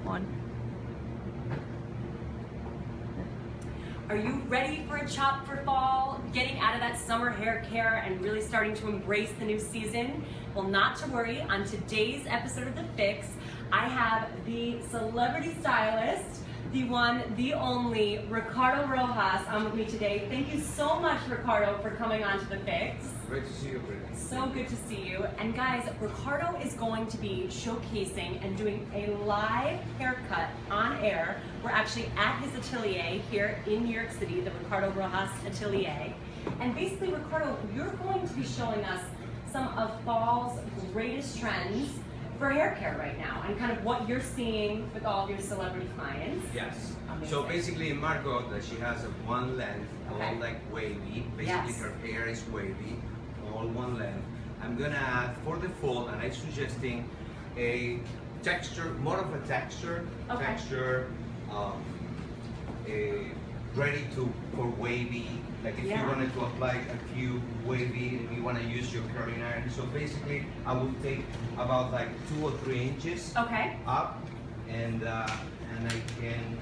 One. Are you ready for a chop for fall? Getting out of that summer hair care and really starting to embrace the new season? Well, not to worry. On today's episode of The Fix, I have the celebrity stylist, the one, the only, Ricardo Rojas on with me today. Thank you so much, Ricardo, for coming on to The Fix. Great to see you, Brittany. So good to see you. And guys, Ricardo is going to be showcasing and doing a live haircut on air. We're actually at his atelier here in New York City, the Ricardo Rojas Atelier. And basically, Ricardo, you're going to be showing us some of fall's greatest trends for hair care right now and kind of what you're seeing with all of your celebrity clients. Yes. Amazing. So basically, Margot, that she has a one length, Okay. all like wavy. Basically, Yes. her hair is wavy, all one length. I'm gonna add for the fall, and I'm suggesting a texture, more of a texture, Okay. ready for wavy. Like if Yeah. you wanted to apply a few wavy, if you want to use your curling iron. So basically, I will take about like 2 or 3 inches Okay. up, and I can.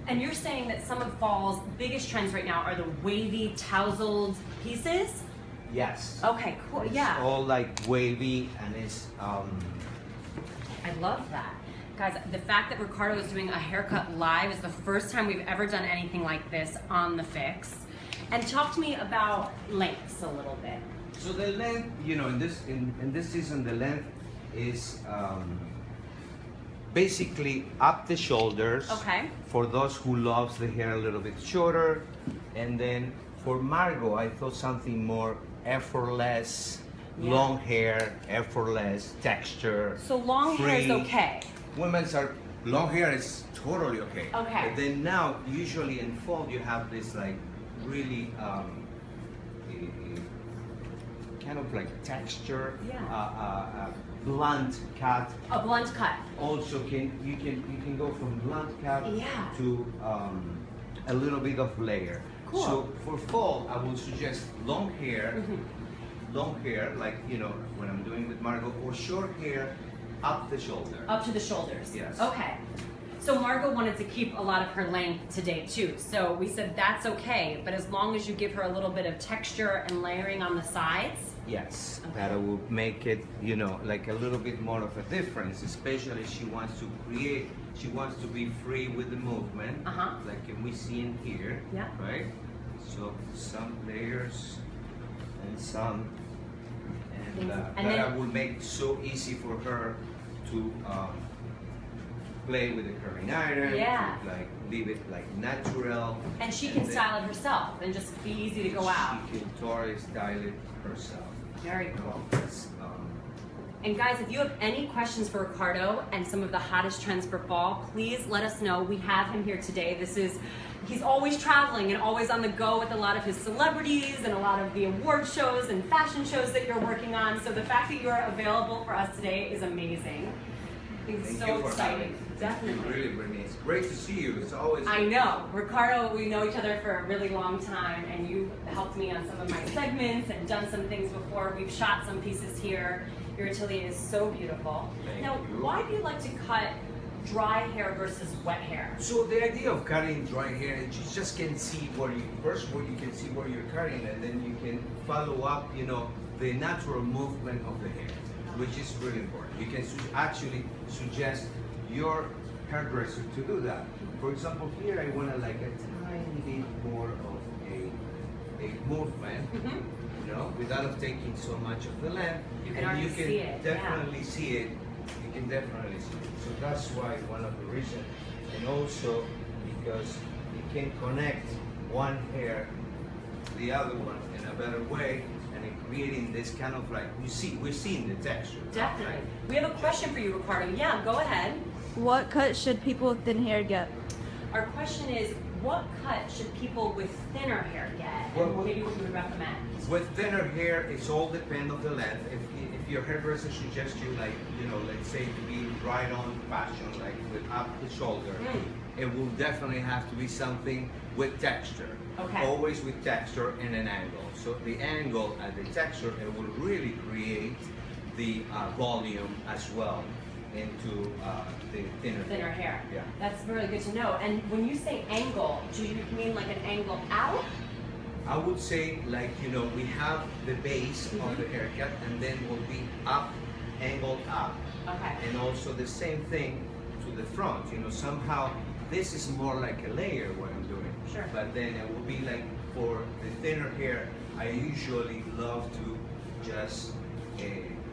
And you're saying that some of fall's biggest trends right now are the wavy tousled pieces? Yes. Okay, cool. It's Yeah. all like wavy, and it's I love that. Guys, the fact that Ricardo is doing a haircut live is the first time we've ever done anything like this on The Fix. And talk to me about lengths a little bit. so the length. You know, in this season, the length is basically up the shoulders. Okay. For those who loves the hair a little bit shorter, and then for Margot, I thought something more effortless, Yeah. long hair, effortless texture. So long hair is free. okay. Women's are long hair is totally okay. Okay. But then now, usually in fall, you have this like really kind of like texture, Yeah. blunt cut. A blunt cut. Also, you can go from blunt cut Yeah. to a little bit of layer. Cool. So for fall, I would suggest long hair, Mm-hmm. like when I'm doing with Margot, or short hair up the shoulder. Up to the shoulders. Yes. Okay. So Margot wanted to keep a lot of her length today too. So we said that's okay, but as long as you give her a little bit of texture and layering on the sides. Yes, Okay. that will make it, like a little bit more of a difference, especially she wants to be free with the movement, Uh-huh. like we see in here, Yeah. right? So some layers and some, and And that then- will make so easy for her to play with the curling iron, Yeah. to like leave it like natural. And she can then style it herself and just be easy to go out. She can totally style it herself. Very You know, cool. that's, And guys, if you have any questions for Ricardo and some of the hottest trends for fall, please let us know. We have him here today. He's always traveling and always on the go with a lot of his celebrities and a lot of the award shows and fashion shows that you're working on. So the fact that you're available for us today is amazing. It's Thank so you for exciting. having me. Definitely. Really, Brittany, it's great to see you. It's always. I know. Ricardo, we know each other for a really long time, and you helped me on some of my segments and done some things before. We've shot some pieces here. Your atelier is so beautiful. Thank Now, you. why do you like to cut dry hair versus wet hair? So the idea of cutting dry hair is you just can see where you can see where you're cutting, and then you can follow up, the natural movement of the hair, which is really important. You can actually suggest your hairdresser to do that. For example, here I want like a tiny bit more of a movement. Mhm. Without taking so much of the length. You can And already you can see it, yeah. definitely see it. You can definitely see it. So that's why one of the reasons, and also because you can connect one hair to the other one in a better way, and in creating this kind of like we're seeing the texture. Definitely. right? We have a question for you, Ricardo. Yeah, go ahead. What cut should people with thin hair get? Our question is, what cut should people with thinner hair get? Well, And maybe what you would recommend. With thinner hair, it's all depend of the length. If your hairdresser suggests you let's say to be right on fashion, like with up the shoulder, it will definitely have to be something with texture. Okay. Always with texture and an angle. So the angle and the texture, it will really create the volume as well. into the Thinner hair. Yeah. That's really good to know. And when you say angle, do you mean like an angle out? I would say, like, you know, we have the base of the haircut, and then will be up, angled up. Okay. And also the same thing to the front. You know, somehow this is more like a layer what I'm doing. Sure. But then it will be like for the thinner hair, I usually love to just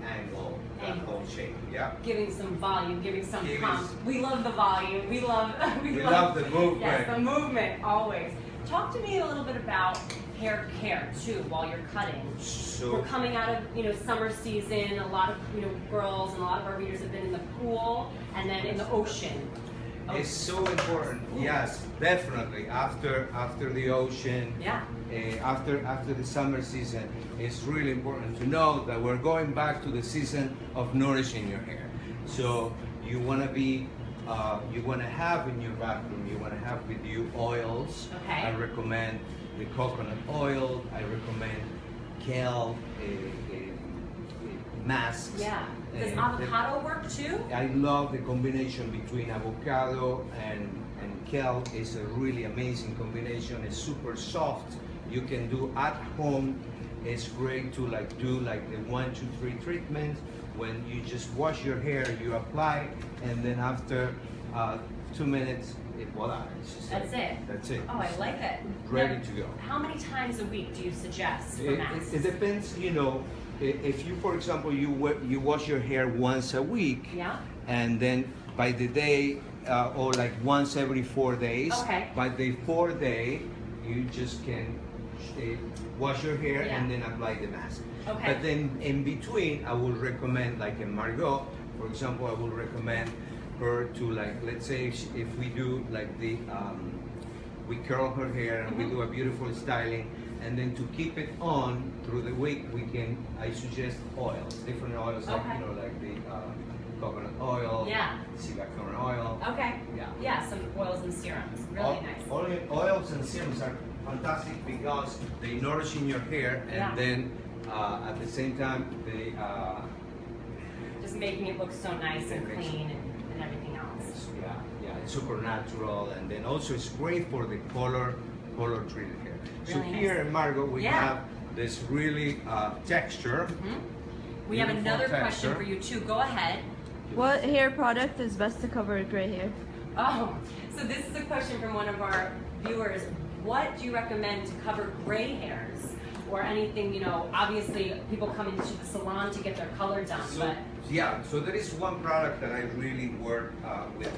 angle that whole shape. Yeah. Giving some volume, giving some Giving pump. We love the volume. We love We love the movement. Yes, the movement always. Talk to me a little bit about hair care too while you're cutting. So We're coming out of summer season. A lot of girls and a lot of our readers have been in the pool and then in the ocean. it's so important. Yes, definitely. After the ocean. Yeah. After the summer season, it's really important to know that we're going back to the season of nourishing your hair. So you want to be, you want to have in your bathroom, you want to have with you oils. Okay. I recommend the coconut oil. I recommend kale masks. Yeah. Does And avocado work too? I love the combination between avocado and kale. It's a really amazing combination. It's super soft. You can do at home. It's great to do the 1, 2, 3 treatment. When you just wash your hair, you apply, and then after 2 minutes, voila. It's just That's it. That's it. Oh, I like it. Ready Now, to go. How many times a week do you suggest for masks? It depends, you know. If you, for example, you wash your hair once a week, Yeah. and then by the day, or like once every 4 days. Okay. By the 4th day, you just can wash your hair Yeah. and then apply the mask. Okay. But then in between, I would recommend, like in Margot, for example, I would recommend her to, like, let's say if we do like we curl her hair and we do a beautiful styling, and then to keep it on through the week, I suggest oils, different oils, like, Okay. you know, like the coconut oil, Yeah. silicone oil. Okay. Yeah. Yeah, some oils and serums. Really nice. Oils and serums are fantastic because they nourish in your hair, and Yeah. then at the same time they Just making it look so nice and It makes- clean and everything else. it's super natural, and then also it's great for the color treated hair. So Really here nice. in Margot we Yeah. have this really texture. We have Beautiful another question texture. for you too. Go ahead. What hair product is best to cover gray hair? Oh, so this is a question from one of our viewers. What do you recommend to cover gray hairs or anything, obviously people come into the salon to get their color done, but So there is one product that I really work with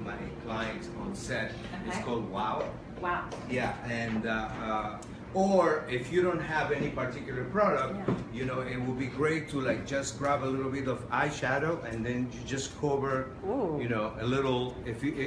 my clients on set. It's Okay. called Wow. wow. Yeah, and or if you don't have any particular product, Yeah. it would be great to just grab a little bit of eyeshadow and then you just cover, Ooh. a little.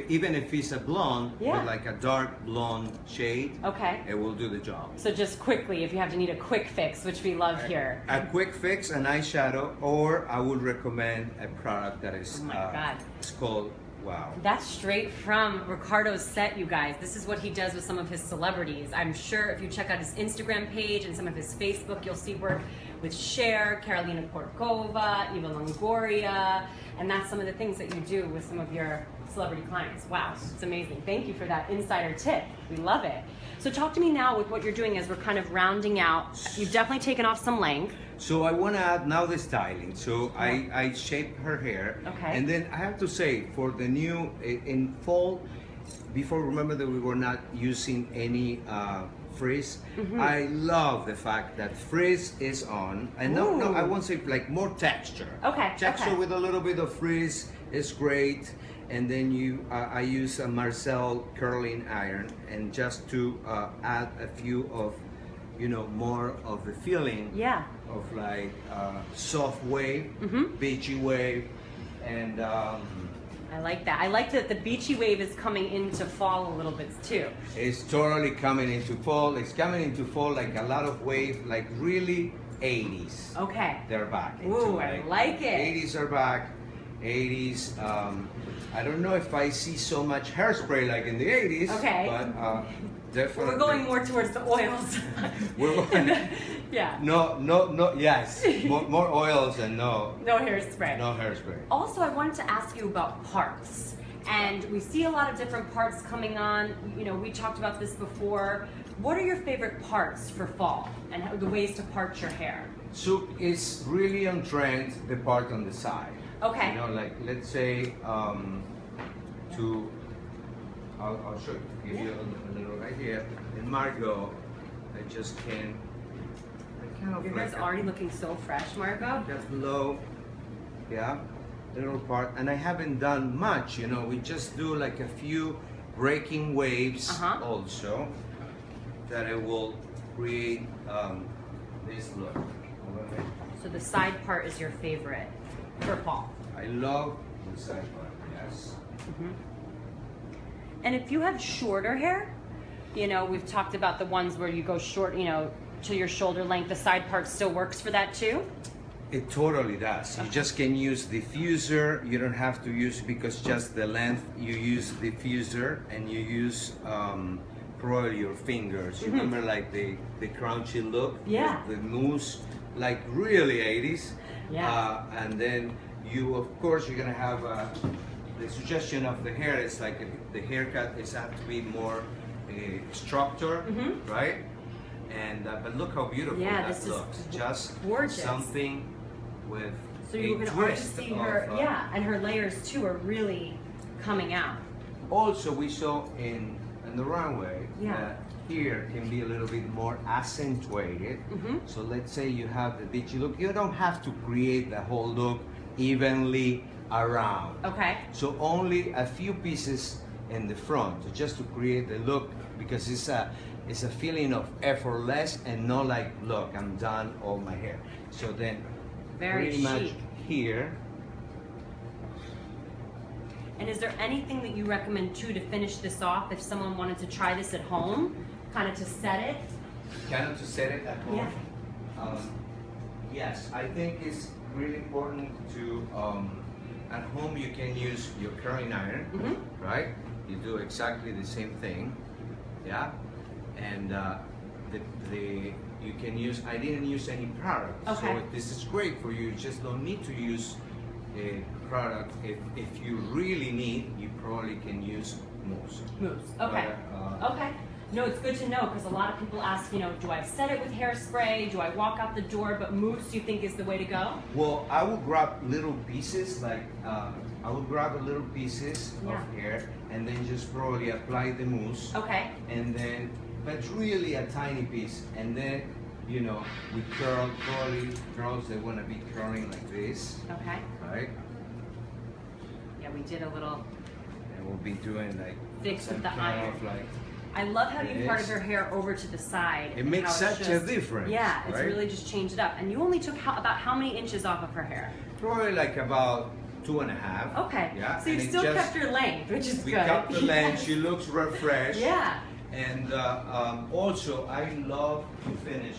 Even if it's a blonde, Yeah. with like a dark blonde shade, Okay. it will do the job. So just quickly, if you have to need a quick fix, which we love here. A quick fix, an eyeshadow, or I would recommend a product that is Oh my God. it's called Wow. That's straight from Ricardo's set, you guys. This is what he does with some of his celebrities. I'm sure if you check out his Instagram page and some of his Facebook, you'll see work with Cher, Carolina Korkova, Eva Longoria, and that's some of the things that you do with some of your celebrity clients. Wow, it's amazing. Thank you for that insider tip. We love it. So talk to me now with what you're doing as we're kind of rounding out. You've definitely taken off some length. So I want to add now the styling. So I shape her hair. Okay. And then I have to say, for the new, in fall, before, remember that we were not using any frizz. I love the fact that frizz is on. And no, I Ooh. won't say like more texture. Okay, Texture okay. with a little bit of frizz is great. And then I use a Marcel curling iron, and just to add a few of, more of the feeling Yeah. of like soft wave, beachy wave, and I like that. I like that the beachy wave is coming into fall a little bit too. it's totally coming into fall. It's coming into fall like a lot of wave, like really 80s. Okay. They're back. Ooh, I like it. 80s are back. 80s. I don't know if I see so much hairspray like in the 80s. Okay. But definitely. We're going more towards the oils. We're going- Yeah. No, yes. More oils and no hairspray. no hairspray. Also, I wanted to ask you about parts. And we see a lot of different parts coming on. You know, we talked about this before. What are your favorite parts for fall and the ways to part your hair? So it's really on trend, the part on the side. Okay. You know, like let's say, I'll show you, give you a little right here. In Margot, I just can, I kind of Your like hair's already looking so fresh, Margot. just below, yeah, little part. And I haven't done much, you know, we just do like a few breaking waves also, that it will create this look. So the side part is your favorite for fall. I love the side part, yes. And if you have shorter hair, you know, we've talked about the ones where you go short, you know, to your shoulder length, the side part still works for that too? It totally does. You just can use diffuser. You don't have to use, because just the length, you use diffuser and you use probably your fingers. You remember like the crunchy look? Yeah. The mousse, like really 80s. Yeah. And then you, of course, you're gonna have the suggestion of the hair is like the haircut is have to be more structured, right? And but look how beautiful Yeah, that this looks. is Just gorgeous. something with So a you can already twist see of, her, yeah, and her layers too are really coming out. Also, we saw in the runway Yeah. that here can be a little bit more accentuated. So let's say you have the beachy look. You don't have to create the whole look evenly around. Okay. So only a few pieces in the front, so just to create the look, because it's a feeling of effortless and not like, look, I'm done all my hair. So then Very pretty much chic. here. And is there anything that you recommend too to finish this off if someone wanted to try this at home, kind of to set it? Kind of to set it at home. Yeah. Yes, I think it's really important to, at home you can use your curling iron, right? You do exactly the same thing, yeah? And you can use, I didn't use any product. Okay. So this is great for you, you just don't need to use a product. If you really need, you probably can use mousse. Mousse. Okay. But, Okay. No, it's good to know because a lot of people ask, you know, do I set it with hairspray? Do I walk out the door? But mousse, you think is the way to go? Well, I would grab little pieces, like I would grab a little pieces Yeah. of hair and then just probably apply the mousse. Okay. And then, but really a tiny piece. And then, you know, we curl, probably girls, they want to be curling like this, Okay. right? Yeah, we did a little. And we'll be doing like Fix some with the kind iron. of like, I love how you parted Yes. her hair over to the side. it and makes how it's such a difference. Yeah, it's right? really just changed it up. And you only took about how many inches off of her hair? Probably like about 2.5. Okay. Yeah. So you and it still just- kept your length, which is We good. kept the length. She looks refreshed. Yeah. And also, I love to finish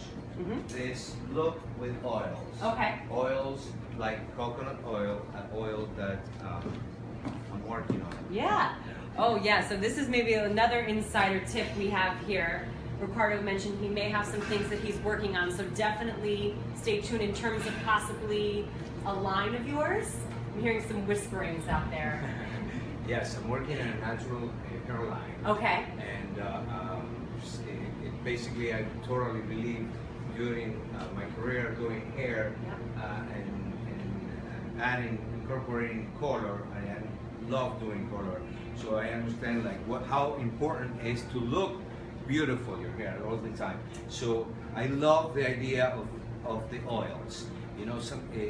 this look with oils. Okay. Oils like coconut oil, an oil that I'm working on. Yeah. Oh, yeah. So this is maybe another insider tip we have here. Ricardo mentioned he may have some things that he's working on, so definitely stay tuned in terms of possibly a line of yours. I'm hearing some whisperings out there. Yes, I'm working on a natural hair line. Okay. And it basically, I totally believe during my career doing hair and adding, incorporating color, I love doing color. So I understand like how important it is to look beautiful your hair all the time. So I love the idea of the oils. You know,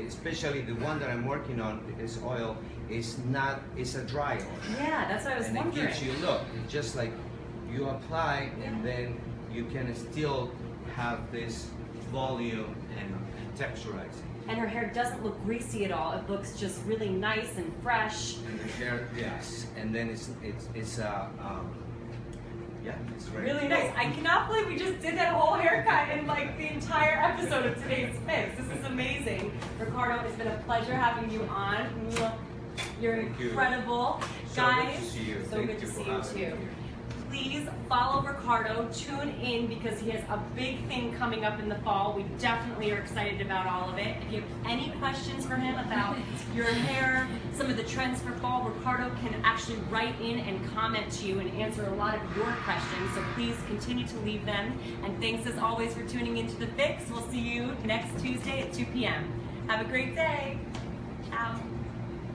especially the one that I'm working on, this oil is not, it's a dry oil. Yeah, that's what I was And wondering. it gives you look. It's just like you apply and then you can still have this volume and texturizing. And her hair doesn't look greasy at all. It looks just really nice and fresh. And the hair, yes. And then it's yeah, it's ready Really to go. nice. I cannot believe we just did that whole haircut in like the entire episode of today's Fix. This is amazing. Ricardo, it's been a pleasure having you on. You're Thank you. incredible. So Guys, good to see you. so Thank good to you for see you having me too. here. please follow Ricardo, tune in because he has a big thing coming up in the fall. We definitely are excited about all of it. If you have any questions for him about your hair, some of the trends for fall, Ricardo can actually write in and comment to you and answer a lot of your questions. So please continue to leave them. And thanks as always for tuning into The Fix. We'll see you next Tuesday at 2 p.m. Have a great day. Ciao.